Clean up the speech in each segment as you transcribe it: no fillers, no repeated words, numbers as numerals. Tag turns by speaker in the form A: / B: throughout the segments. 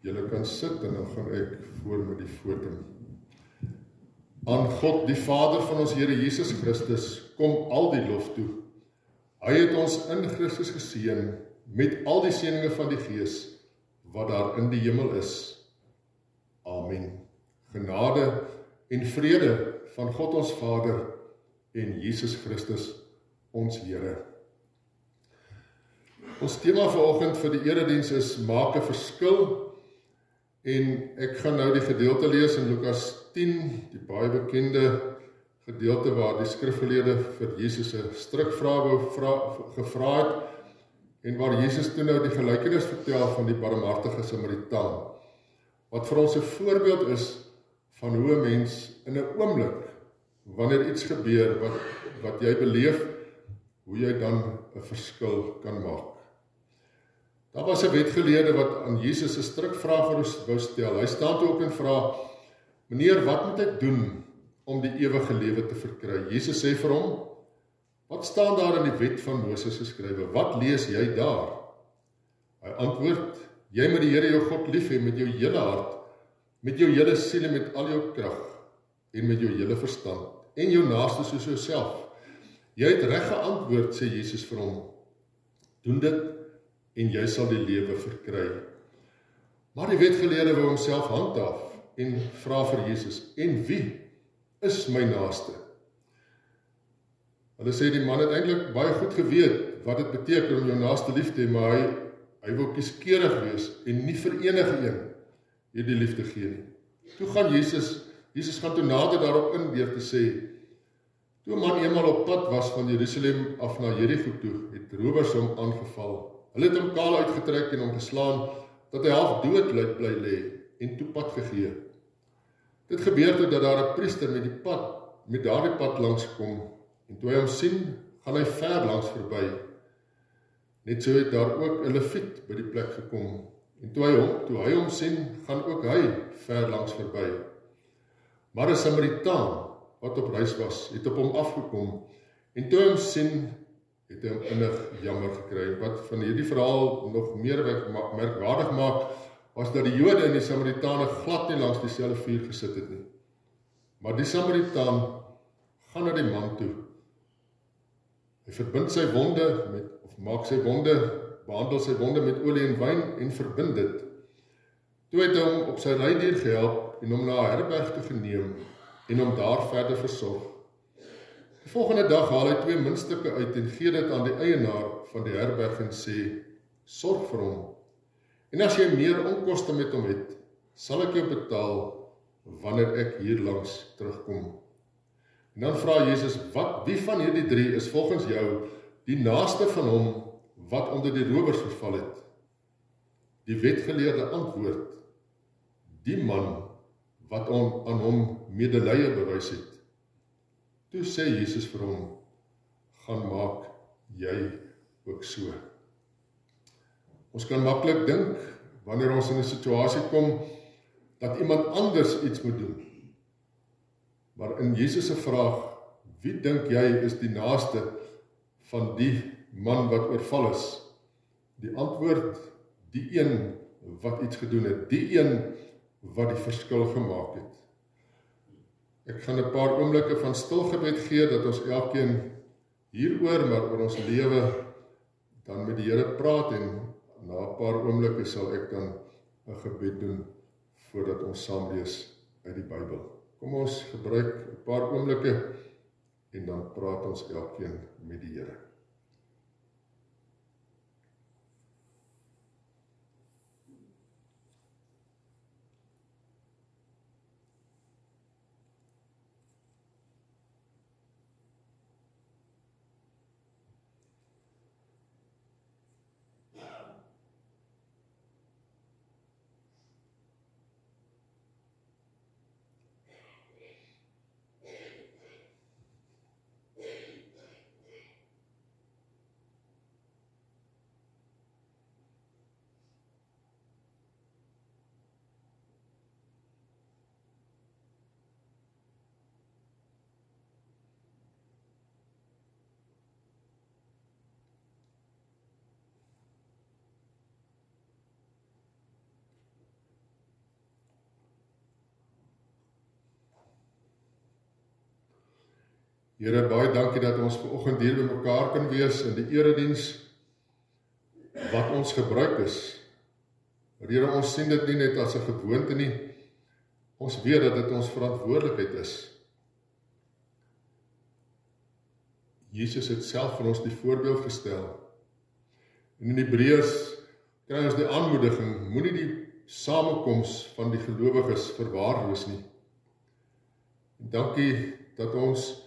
A: Julle kan sit en dan gaan ek voor met die foto. Aan God, die Vader van ons Here Jesus Christus, kom al die lof toe. Hy het ons in Christus geseën met al die seëninge van die Gees wat daar in die hemel is. Amen. Genade en vrede van God ons Vader en Jesus Christus ons Here. Ons tema vanoggend vir die erediens is maak 'n verskil. En ek gaan nou die gedeelte lees in Lukas 10, die baie bekende gedeelte waar die skrifgeleerde vir Jesus 'n strikvraag gevra het en waar Jesus toe nou die gelykenis vertel van die barmhartige Samaritaan. Wat vir ons 'n voorbeeld is van hoe 'n mens in 'n oomblik, wanneer iets gebeur wat jy beleef, hoe jy dan 'n verskil kan maak. Daar was 'n wetgeleerde wat aan Jesus 'n strikvraag wou stel. Hy staan toe op en vra: "Meneer, wat moet ek doen om die ewige lewe te verkry?" Jesus sê vir hom: "Wat staan daar in die wet van Moses geskrywe? Wat lees jy daar?" Hy antwoord: "Jy moet die Here jou God lief hê met jou hele hart, met jou hele siel en met al jou krag en met jou hele verstand en jou naaste soos jouself." "Jy het reg geantwoord," sê Jesus vir hom. "Doen dit en jy sal die lewe verkry." Maar die wetgeleerde wou homself handhaaf en vra vir Jesus: "En wie is my naaste?" Hulle sê die man het eintlik baie goed geweet wat dit beteken om jou naaste lief te hê, maar hy wou kieskeurig wees en nie vir enige een hierdie liefde gee nie. Toe gaan Jesus gaan toe nader daarop in deur te sê: "Toe 'n man eenmal op pad was van Jerusalem af na Jerigo toe, het rowers hom aangeval. Hulle het hom kaal uitgetrek en hom geslaan, dat hy half dood bly lê en toe pad gegee. Dit gebeur toe dat daar 'n priester met daardie pad langs kom, en toe hy hom sien, gaan hy ver langs verby. Net so het daar ook 'n leviet by die plek gekom, en toe hy hom sien, gaan ook hy ver langs verby. Maar 'n Samaritaan wat op reis was, het op hom afgekom, en toe hy hom sien, het hy hom innig jammer gekry. Wat van hierdie verhaal nog meer merkwaardig maak, was dat die Jode en die Samaritane glad nie langs dieselfde vuur gesit het nie. Maar die Samaritaan gaan na die man toe. Hy verbind sy wonde behandel sy wonde met olie en wyn en verbind dit. Toe het hy hom op sy rydier gehelp en hom na 'n herberg toe geneem en hom daar verder versorg. Die volgende dag haal hy 2 muntstukke uit en gee dit aan die eienaar van die herberg en sê: "Sorg vir hom. En as jy meer onkoste met hom het, sal ek jou betaal wanneer ek hier langs terugkom." En dan vra Jesus: "Wie van hierdie 3 is volgens jou die naaste van hom wat onder die rowers verval het?" Die wetgeleerde antwoord: "Die man wat aan hom medelee bewys het." Toe sê Jesus vir hom: "Gaan maak jy ook so." Ons kan maklik dink, wanneer ons in 'n situasie kom, dat iemand anders iets moet doen. Maar in Jesus se vraag: "Wie dink jy is die naaste van die man wat oorval is?" Die antwoord: die een wat iets gedoen het, die een wat die verskil gemaak het. Ek gaan 'n paar oomblikke van stilgebed gee, dat ons elkeen hieroor, maar oor ons lewe, dan met die Here praat, en na 'n paar oomblikke sal ek dan 'n gebed doen, voordat ons saam lees uit die Bybel. Kom ons gebruik 'n paar oomblikke, en dan praat ons elkeen met die Here. Here, baie dankie dat ons vanoggend hier by mekaar kan wees in die erediens wat ons gebruik is. Here, ons sien dit nie net as 'n gewoonte nie, ons weet dat dit ons verantwoordelikheid is. Jesus het self vir ons die voorbeeld gestel. En in Hebreërs kry ons die aanmoediging, moenie die samekoms van die gelowiges verwaarloos nie. En dankie dat ons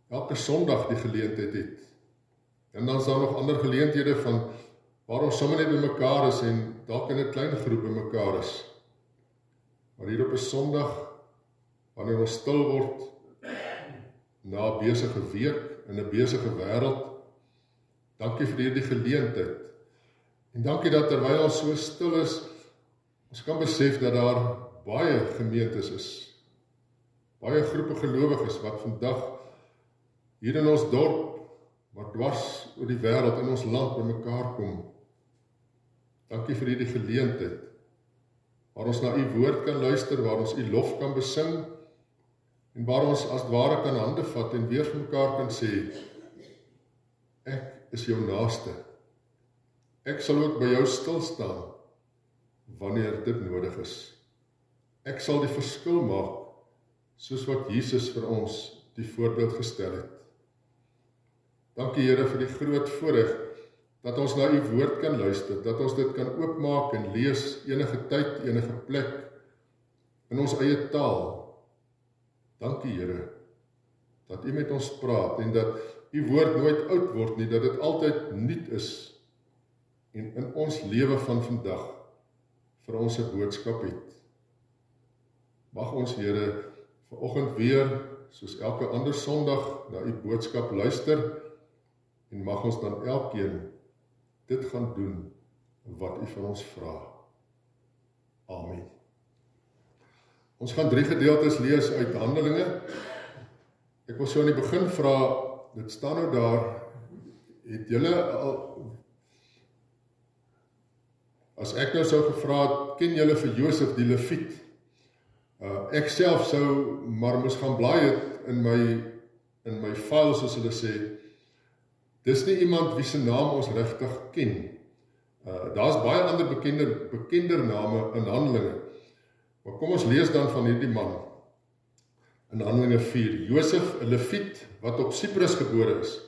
A: elke Sondag die geleentheid het. En dan is daar nog ander geleenthede van waar ons sommer net by mekaar is en dalk in 'n klein groep by mekaar is. Maar hier op 'n Sondag, wanneer ons stil word, na 'n besige week, in 'n besige wêreld, dankie vir hierdie geleentheid. En dankie dat terwyl ons so stil is, ons kan besef dat daar baie gemeentes is, baie groepe gelowiges wat vandag hier in ons dorp, maar dwars oor die wêreld in ons land by mekaar kom. Dankie vir hierdie geleentheid, waar ons na u woord kan luister, waar ons u lof kan besing, en waar ons as het ware kan hande vat en weer vir mekaar kan sê, ek is jou naaste. Ek sal ook by jou stil staan, wanneer dit nodig is. Ek sal die verskil maak, soos wat Jesus vir ons die voorbeeld gestel het. Dankie Here vir die groot voorreg, dat ons na u woord kan luister, dat ons dit kan oopmaak en lees enige tyd, enige plek, in ons eie taal. Dankie Here, dat u met ons praat, en dat u woord nooit oud word nie, dat dit altyd nuut is, en in ons lewe van vandag, vir ons 'n boodskap het. Mag ons Here, vanoggend weer, soos elke ander Sondag, na u boodskap luister, en mag ons dan elkeen dit gaan doen wat u van ons vra. Amen. Ons gaan 3 gedeeltes lees uit Handelinge. Ek wil so aan die begin vra, dit staan nou daar, het julle al, as ek nou sou gevra het, ken julle vir Josef die Leviet? Ek self sou maar moes gaan blaai het in my file, soos hulle sê. Dis nie iemand wie se naam ons regtig ken. Daar's baie ander bekender name in Handelinge. Maar kom ons lees dan van hierdie man. In Handelinge 4, Josef, 'n Leviet, wat op Siprus gebore is,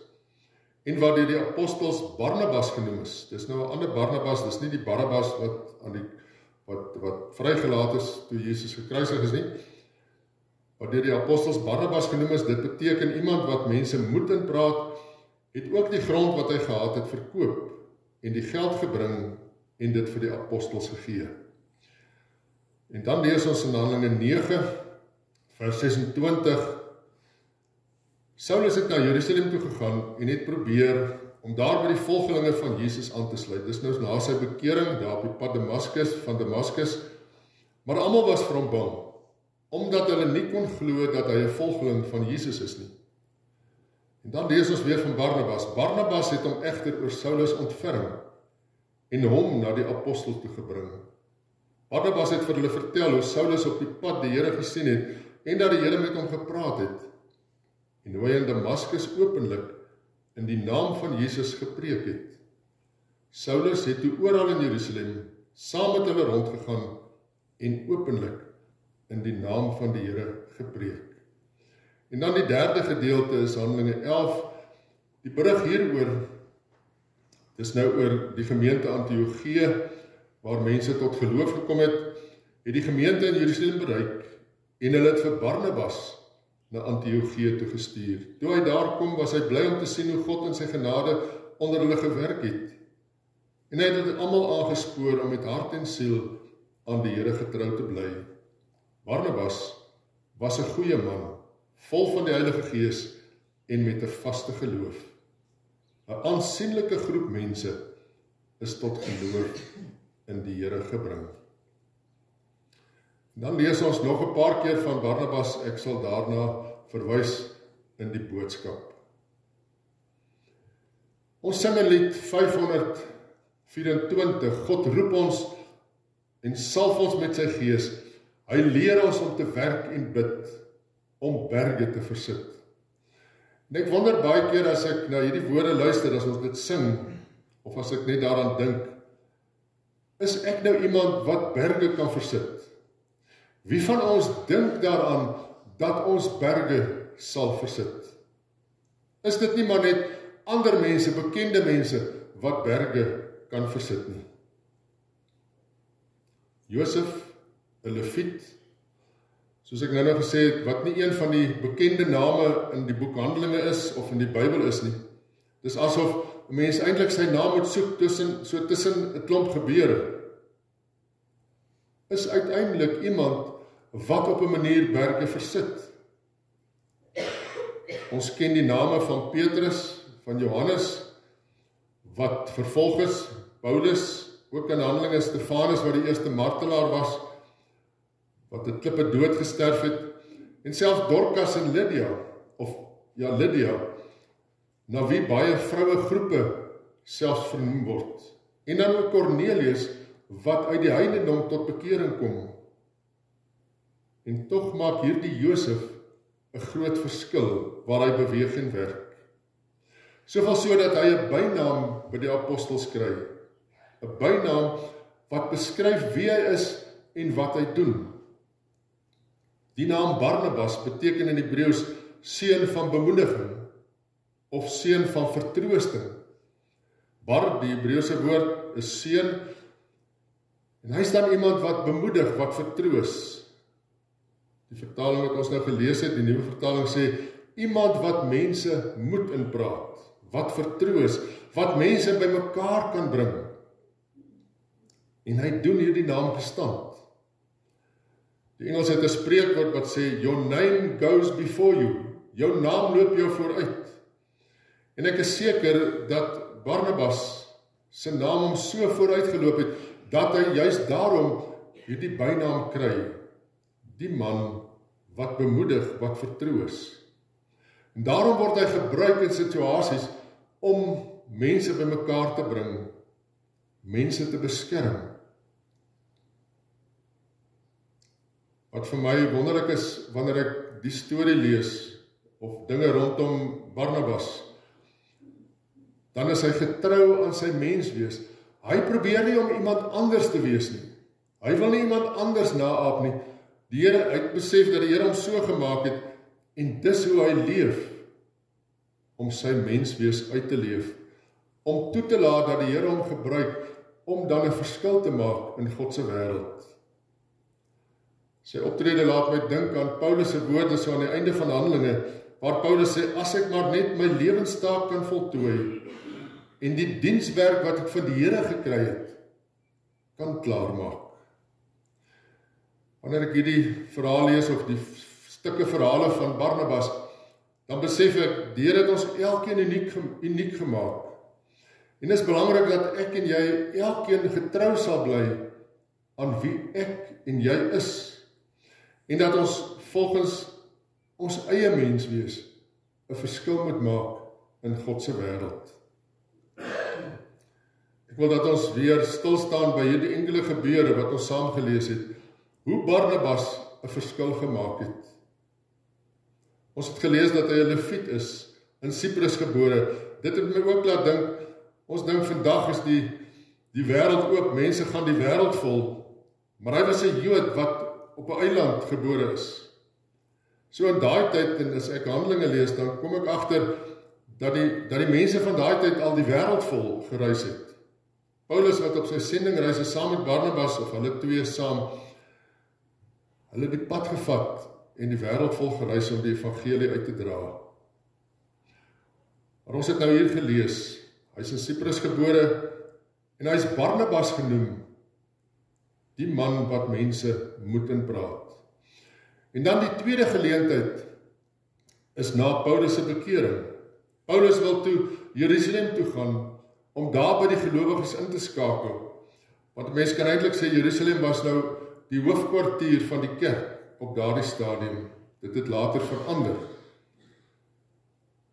A: en wat deur die apostels Barnabas genoem is. Dis nou 'n ander Barnabas, dis nie die Barabbas wat vrygelaat is toe Jesus gekruisig is nie. Wat deur die apostels Barnabas genoem is, dit beteken iemand wat mense moed in praat, het ook die grond wat hy gehad het verkoop, en die geld gebring, en dit vir die apostels gegee. En dan lees ons in Handelinge 9, vers 26, Saulus het na Jerusalem toe gegaan, en het probeer om daar by die volgelinge van Jesus aan te sluit. Dis nou na sy bekering, daar op die pad van Damaskus, maar almal was vir hom bang, omdat hulle nie kon glo dat hy 'n volgeling van Jesus is nie. En dan lees ons weer van Barnabas. Barnabas het hom egter oor Saulus ontferm, en hom na die apostel toe gebring. Barnabas het vir hulle vertel hoe Saulus op die pad die Here gesien het, en dat die Here met hom gepraat het, en hoe hy in Damaskus openlik in die naam van Jesus gepreek het. Saulus het toe oral in Jerusalem saam met hulle rondgegaan, en openlik in die naam van die Here gepreek. En dan die derde gedeelte is Handelinge 11, die berig hieroor, dis nou oor die gemeente Antiochië, waar mense tot geloof gekom het die gemeente in Jerusalem bereik, en hulle het vir Barnabas na Antiochië toe gestuur. Toe hy daar kom, was hy bly om te sien hoe God in sy genade onder hulle gewerk het. En hy het dit almal aangespoor om met hart en siel aan die Here getrou te bly. Barnabas was 'n goeie man, vol van die Heilige Gees en met 'n vaste geloof. 'n Aansienlike groep mense is tot geloof in die Here gebring. Dan lees ons nog 'n paar keer van Barnabas, ek sal daarna verwys in die boodskap. Ons sing in lied 524, God roep ons en salf ons met sy gees. Hy leer ons om te werk en bid, om berge te versit. En ek wonder baie keer as ek na hierdie woorde luister, as ons dit sing, of as ek net daaraan dink, is ek nou iemand wat berge kan versit? Wie van ons dink daaraan dat ons berge sal versit? Is dit nie maar net ander mense, bekende mense, wat berge kan versit nie? Josef, 'n Lewiet, soos ek nou gesê het, wat nie een van die bekende name in die boek Handelinge is, of in die Bybel is nie. Dis asof 'n mens eintlik sy naam moet soek tussen 'n klomp gebeure. Is uiteindelik iemand wat op 'n manier berge versit. Ons ken die name van Petrus, van Johannes, wat vervolg is, Paulus, ook in Handelinge, Stefanus, wat die eerste martelaar was, wat 'n klippe dood gesterf het, en selfs Dorcas en Lydia, Lydia, na wie baie vroue groepe selfs vernoem word. En dan ook Cornelius, wat uit die heidendom tot bekering kom. En tog maak hierdie Josef 'n groot verskil waar hy beweeg en werk. Soveel so dat hy 'n bynaam by die apostels kry. 'n Bynaam wat beskryf wie hy is en wat hy doen. Die naam Barnabas beteken in Hebreëus seun van bemoediging of seun van vertroosting. Die Hebreëse woord is seun, en hy is dan iemand wat bemoedig, wat vertroos. Die vertaling wat ons nou gelees het, die nuwe vertaling sê, iemand wat mense moed inpraat, wat vertroos, wat mense bymekaar kan bring. En hy doen hierdie naam gestand. Die Engels het 'n spreekwoord wat sê, your name goes before you. Jou naam loop jou vooruit. En ek is seker dat Barnabas sy naam hom so vooruit geloop het, dat hy juist daarom hierdie bynaam kry. Die man wat bemoedig, wat vertroos. En daarom word hy gebruik in situasies om mense bymekaar te bring, mense te beskerm. Wat vir my wonderlik is, wanneer ek die storie lees, of dinge rondom Barnabas, dan is hy getrou aan sy menswees. Hy probeer nie om iemand anders te wees nie. Hy wil nie iemand anders naap nie. Die Here, hy het besef dat die Here hom so gemaak het, en dis hoe hy leef, om sy menswees uit te leef, om toe te laat dat die Here hom gebruik, om dan 'n verskil te maak in God se wêreld. Sy optrede laat my dink aan Paulus se woorde so aan die einde van Handelinge, waar Paulus sê, as ek maar net my lewenstaak kan voltooi, en die dienswerk wat ek van die Here gekry het, kan klaarmaak. Wanneer ek hierdie verhaal lees, of die stukke verhale van Barnabas, dan besef ek, die Here het ons elkeen uniek gemaak. En dit is belangrik dat ek en jy elkeen getrou sal bly aan wie ek en jy is. En dat ons volgens ons eie menswees 'n verskil moet maak in God se wêreld. Ek wil dat ons weer stil staan by hierdie enkele gebeure wat ons saam gelees het, hoe Barnabas 'n verskil gemaak het. Ons het gelees dat hy 'n Lewiet is, in Siprus gebore. Dit het my ook laat dink, ons dink vandag is die wêreld oop, mense gaan die wêreld vol, maar hy was 'n Jood wat op 'n eiland gebore is. So in daai tyd, en as ek Handelinge lees, dan kom ek agter dat die mense van daai tyd al die wêreld vol gereis het. Paulus wat op sy sendingreise saam met Barnabas, of hulle twee saam, hulle het die pad gevat en die wêreld vol gereis om die evangelie uit te dra. Maar ons het nou hier gelees, hy is in Siprus gebore, en hy is Barnabas genoem, die man wat mense moet inpraat. En dan die tweede geleentheid is na Paulus se bekering. Paulus wil toe Jerusalem toe gaan, om daar by die gelowiges in te skakel. Want mense kan eintlik sê, Jerusalem was nou die hoofkwartier van die kerk op daardie stadium. Dit het later verander.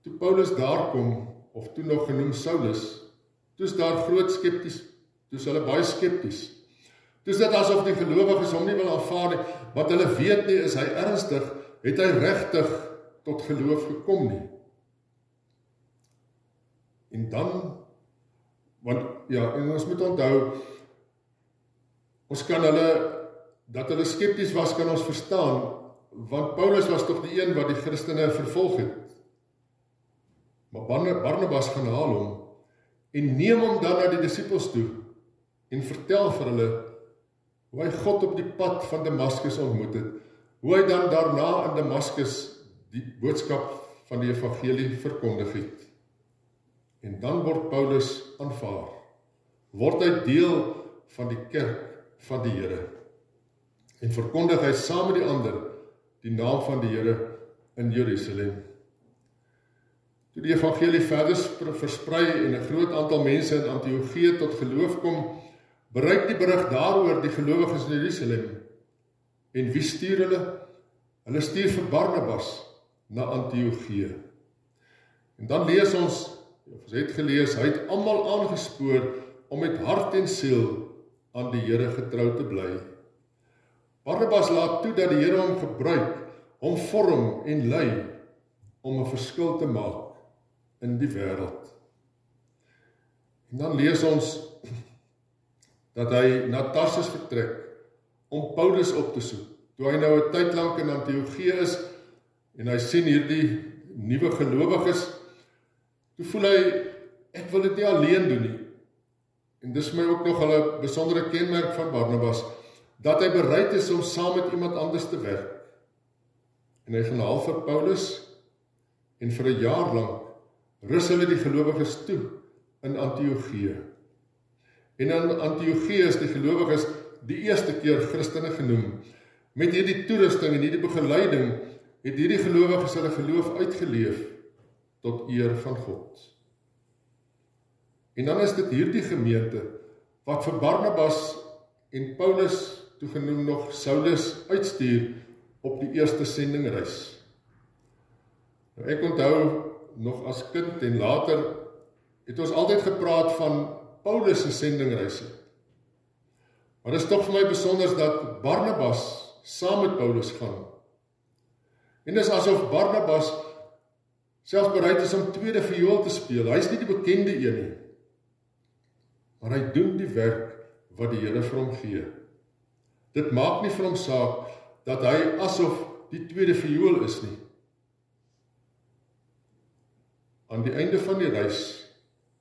A: Toe Paulus daar kom, of toe nog genoem Saulus, toe is daar groot skepties, toe is hulle baie skepties. Toe is dit asof die gelowiges hom nie wil aanvaar nie, want hulle weet nie, is hy ernstig, het hy regtig tot geloof gekom nie. En dan, want ja, en ons moet onthou, ons kan dat hulle skepties was, kan ons verstaan, want Paulus was tog die een wat die Christene vervolg het. Maar Barnabas gaan haal hom, en neem hom dan na die disippels toe, en vertel vir hulle, hoe hy God op die pad van Damaskus ontmoet het, hoe hy dan daarna in Damaskus die boodskap van die evangelie verkondig het. En dan word Paulus aanvaar, word hy deel van die kerk van die Here, en verkondig hy saam met die ander die naam van die Here in Jerusalem. Toe die evangelie verder versprei en 'n groot aantal mense in Antiochië tot geloof kom, bereik die berig daaroor die gelowiges in Jerusalem. En wie stuur hulle? Hulle stuur vir Barnabas na Antiochië. En dan lees ons, ons het gelees, hy het almal aangespoor om met hart en siel aan die Here getrou te bly. Barnabas laat toe dat die Here hom gebruik, hom vorm en lei om 'n verskil te maak in die wêreld. En dan lees ons dat hy na Tarsus vertrek om Paulus op te soek. Toe hy nou 'n tyd lank in Antiochië is en hy sien hierdie nuwe gelowiges, toe voel hy, ek wil dit nie alleen doen nie. En dis my ook nog 'n besondere kenmerk van Barnabas, dat hy bereid is om saam met iemand anders te werk. En hy gaan haal vir Paulus, en vir 'n jaar lank rus hulle die gelowiges toe in Antiochië. En in Antiochië is die gelowiges die eerste keer Christene genoem. Met hierdie toerusting en hierdie begeleiding het hierdie gelowiges hulle geloof uitgeleef tot eer van God. En dan is dit hierdie gemeente wat vir Barnabas en Paulus, toegenoem nog Saulus, uitstuur op die eerste sendingreis. Nou, ek onthou nog as kind en later het ons altyd gepraat van Paulus se sendingreise. Maar dit is tog vir my besonder dat Barnabas saam met Paulus gaan. En dit is asof Barnabas selfs bereid is om tweede viool te speel. Hy is nie die bekende een nie. Maar hy doen die werk wat die Here vir hom gee. Dit maak nie vir hom saak dat hy asof die tweede viool is nie. Aan die einde van die reis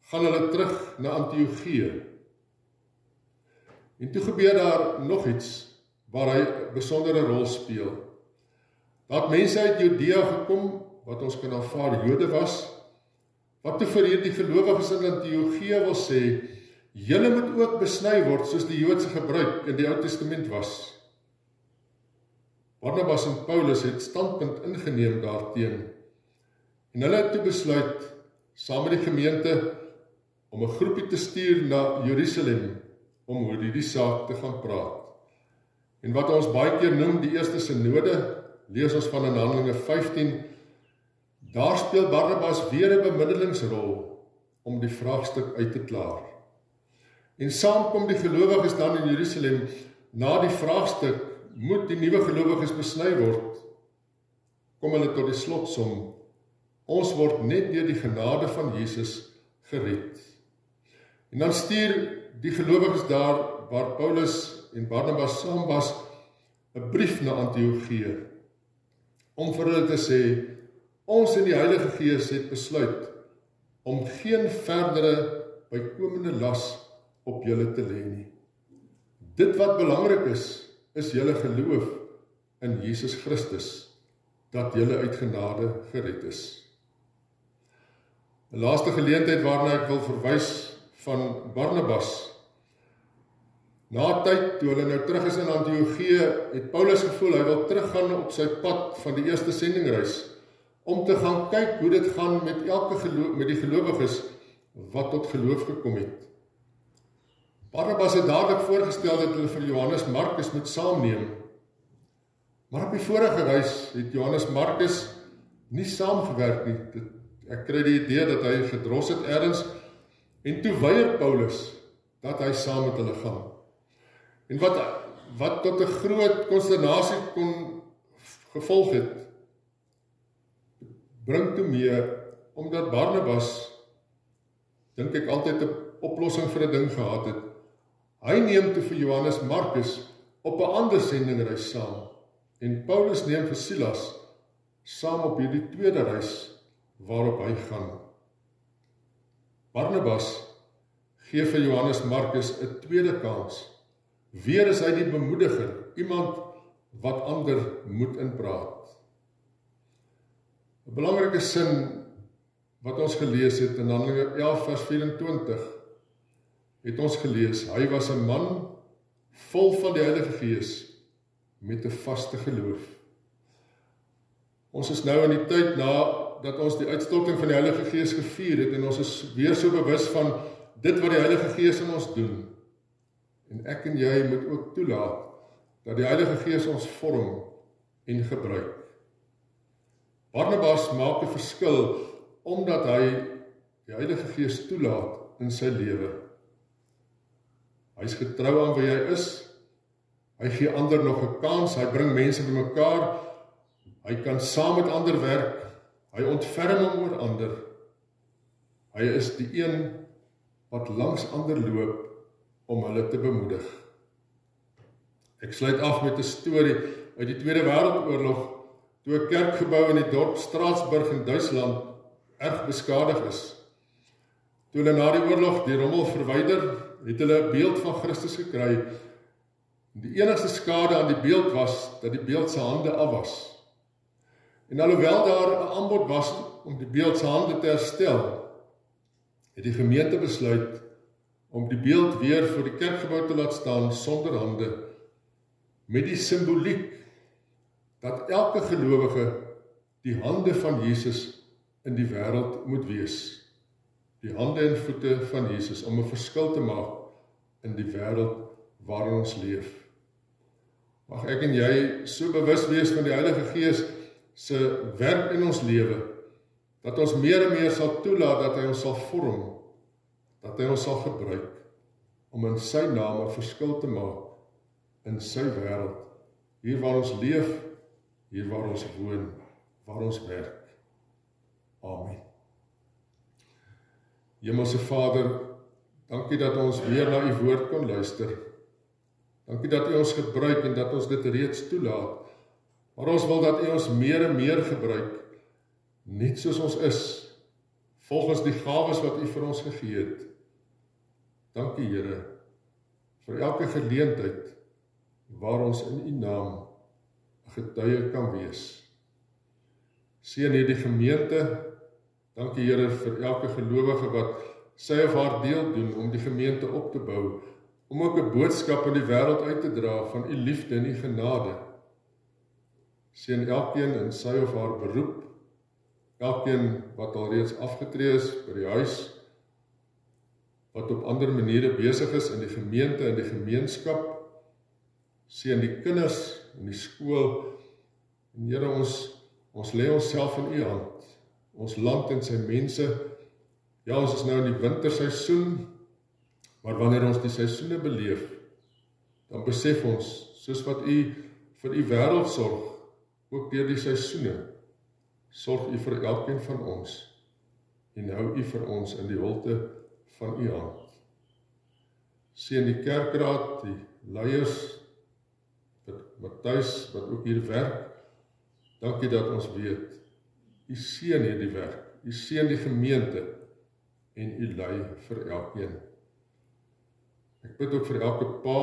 A: gaan hulle terug na Antiochië. En toe gebeur daar nog iets waar hy 'n besondere rol speel. Daar het mense uit Judea gekom, wat ons kan aanvaar Jode was, wat toe vir hierdie gelowiges in Antiochië wil sê, julle moet ook besny word soos die Joodse gebruik in die Ou Testament was. Barnabas en Paulus het standpunt ingeneem daarteen. En hulle het toe besluit, saam met die gemeente, om 'n groepie te stuur na Jerusalem, om oor hierdie saak te gaan praat. En wat ons baie keer noem die eerste synode, lees ons van in Handelinge 15, daar speel Barnabas weer 'n bemiddelingsrol om die vraagstuk uit te klaar. En saam kom die gelowiges dan in Jerusalem, na die vraagstuk, moet die nuwe gelowiges besny word, kom hulle tot die slotsom, ons word net deur die genade van Jesus gered. En dan stuur die gelowiges daar, waar Paulus en Barnabas saam was, 'n brief na Antiochië, om vir hulle te sê, ons in die Heilige Gees het besluit, om geen verdere bykomende las op julle te lê nie. Dit wat belangrik is julle geloof in Jesus Christus, dat julle uit genade gered is. 'n laaste geleentheid waarna ek wil verwys van Barnabas. Na tyd, toe hulle nou terug is in Antiochië, het Paulus gevoel, hy wil teruggaan op sy pad van die eerste sendingreis, om te gaan kyk hoe dit gaan met die gelowiges, wat tot geloof gekom het. Barnabas het dadelik voorgestel dat hulle vir Johannes Markus moet saamneem. Maar op die vorige reis het Johannes Markus nie saamgewerk nie. Ek kry die idee dat hy gedros het ergens, en toe weier Paulus dat hy saam met hulle gaan. En wat tot 'n groot konsternasie kon gevolg het, bring toe mee, omdat Barnabas dink ek altyd 'n oplossing vir 'n ding gehad het. Hy neem toe vir Johannes Markus op 'n ander sendingreis saam, en Paulus neem vir Silas saam op hierdie tweede reis waarop hy gaan. Barnabas gee vir Johannes Markus 'n tweede kans. Weer is hy die bemoediger, iemand wat ander moed inpraat. 'n Belangrike sin wat ons gelees het in Handelinge 11 vers 24, het ons gelees, hy was 'n man vol van die Heilige Gees met 'n vaste geloof. Ons is nou in die tyd nadat ons die uitstorting van die Heilige Gees gevier het, en ons is weer so bewus van dit wat die Heilige Gees in ons doen. En ek en jy moet ook toelaat dat die Heilige Gees ons vorm en gebruik. Barnabas maak 'n verskil omdat hy die Heilige Gees toelaat in sy lewe. Hy is getrou aan wie hy is. Hy gee ander nog 'n kans. Hy bring mense bymekaar. Hy kan saam met ander werk. Hy ontferm hom oor ander. Hy is die een wat langs ander loop om hulle te bemoedig. Ek sluit af met 'n storie uit die Tweede Wêreldoorlog, toe 'n kerkgebou in die dorp Straatsburg in Duitsland erg beskadig is. Toe hulle na die oorlog die rommel verwyder, het hulle 'n beeld van Christus gekry. Die enigste skade aan die beeld was dat die beeld se hande af was. En alhoewel daar 'n aanbod was om die beeld se hande te herstel, het die gemeente besluit om die beeld weer voor die kerkgebou te laat staan sonder hande, met die simboliek dat elke gelowige die hande van Jesus in die wêreld moet wees. Die hande en voete van Jesus om 'n verskil te maak in die wêreld waarin ons leef. Mag ek en jy so bewus wees van die Heilige Gees se werk in ons lewe, dat ons meer en meer sal toelaat dat hy ons sal vorm, dat hy ons sal gebruik, om in sy naam 'n verskil te maak in sy wêreld, hier waar ons leef, hier waar ons woon, waar ons werk. Amen. Hemelse Vader, dankie dat ons weer na u woord kon luister. Dankie dat u ons gebruik en dat ons dit reeds toelaat. Maar ons wil dat u ons meer en meer gebruik, net soos ons is, volgens die gawes wat u vir ons gegee het. Dankie Here, vir elke geleentheid waar ons in u naam 'n getuie kan wees. Seën hierdie gemeente. Dankie Here vir elke gelowige wat sy of haar deel doen om die gemeente op te bou, om ook 'n boodskap in die wêreld uit te dra van u liefde en u genade. Seën elkeen in sy of haar beroep, elkeen wat alreeds afgetree is by die huis, wat op ander maniere besig is in die gemeente en die gemeenskap. Seën die kinders in die skool. En Here, ons lê onsself in u hand. Ons land en sy mense. Ja, ons is nou in die winterseisoen, maar wanneer ons die seisoene beleef, dan besef ons, soos wat u vir u wêreld sorg, ook deur die seisoene, sorg u vir elkeen van ons, en hou u vir ons in die holte van u hand. Seën die kerkraad, die leiers, Matthys, wat ook hier werk. Dankie dat ons weet, u seën hierdie werk, u seën die gemeente, en u lei vir elkeen. Ek bid ook vir elke pa,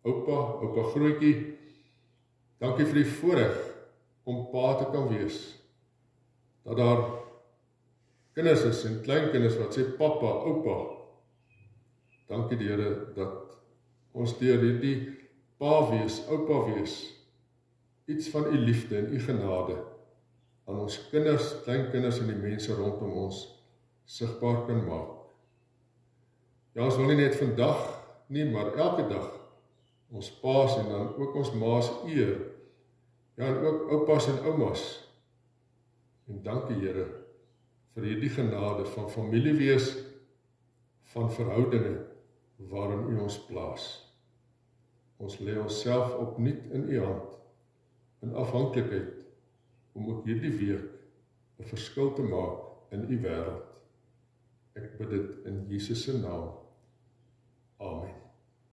A: oupa grootjie. Dankie vir die voorreg om pa te kan wees. Dat daar kinders is en kleinkinders wat sê pappa, oupa. Dankie die Here dat ons deur hierdie pa wees, oupa wees, iets van u liefde en u genade aan ons kinders, kleinkinders en die mense rondom ons sigbaar kan maak. Ja, ons wil nie net vandag nie, maar elke dag ons pa's en dan ook ons ma's eer. Ja, en ook oupas en oumas. En dankie Here vir hierdie genade van familiewees, van verhoudinge waarin u ons plaas. Ons lê onsself opnuut in u hand, in afhanklikheid, om ook hierdie week 'n verskil te maak in u wêreld. Ek bid dit in Jesus se naam.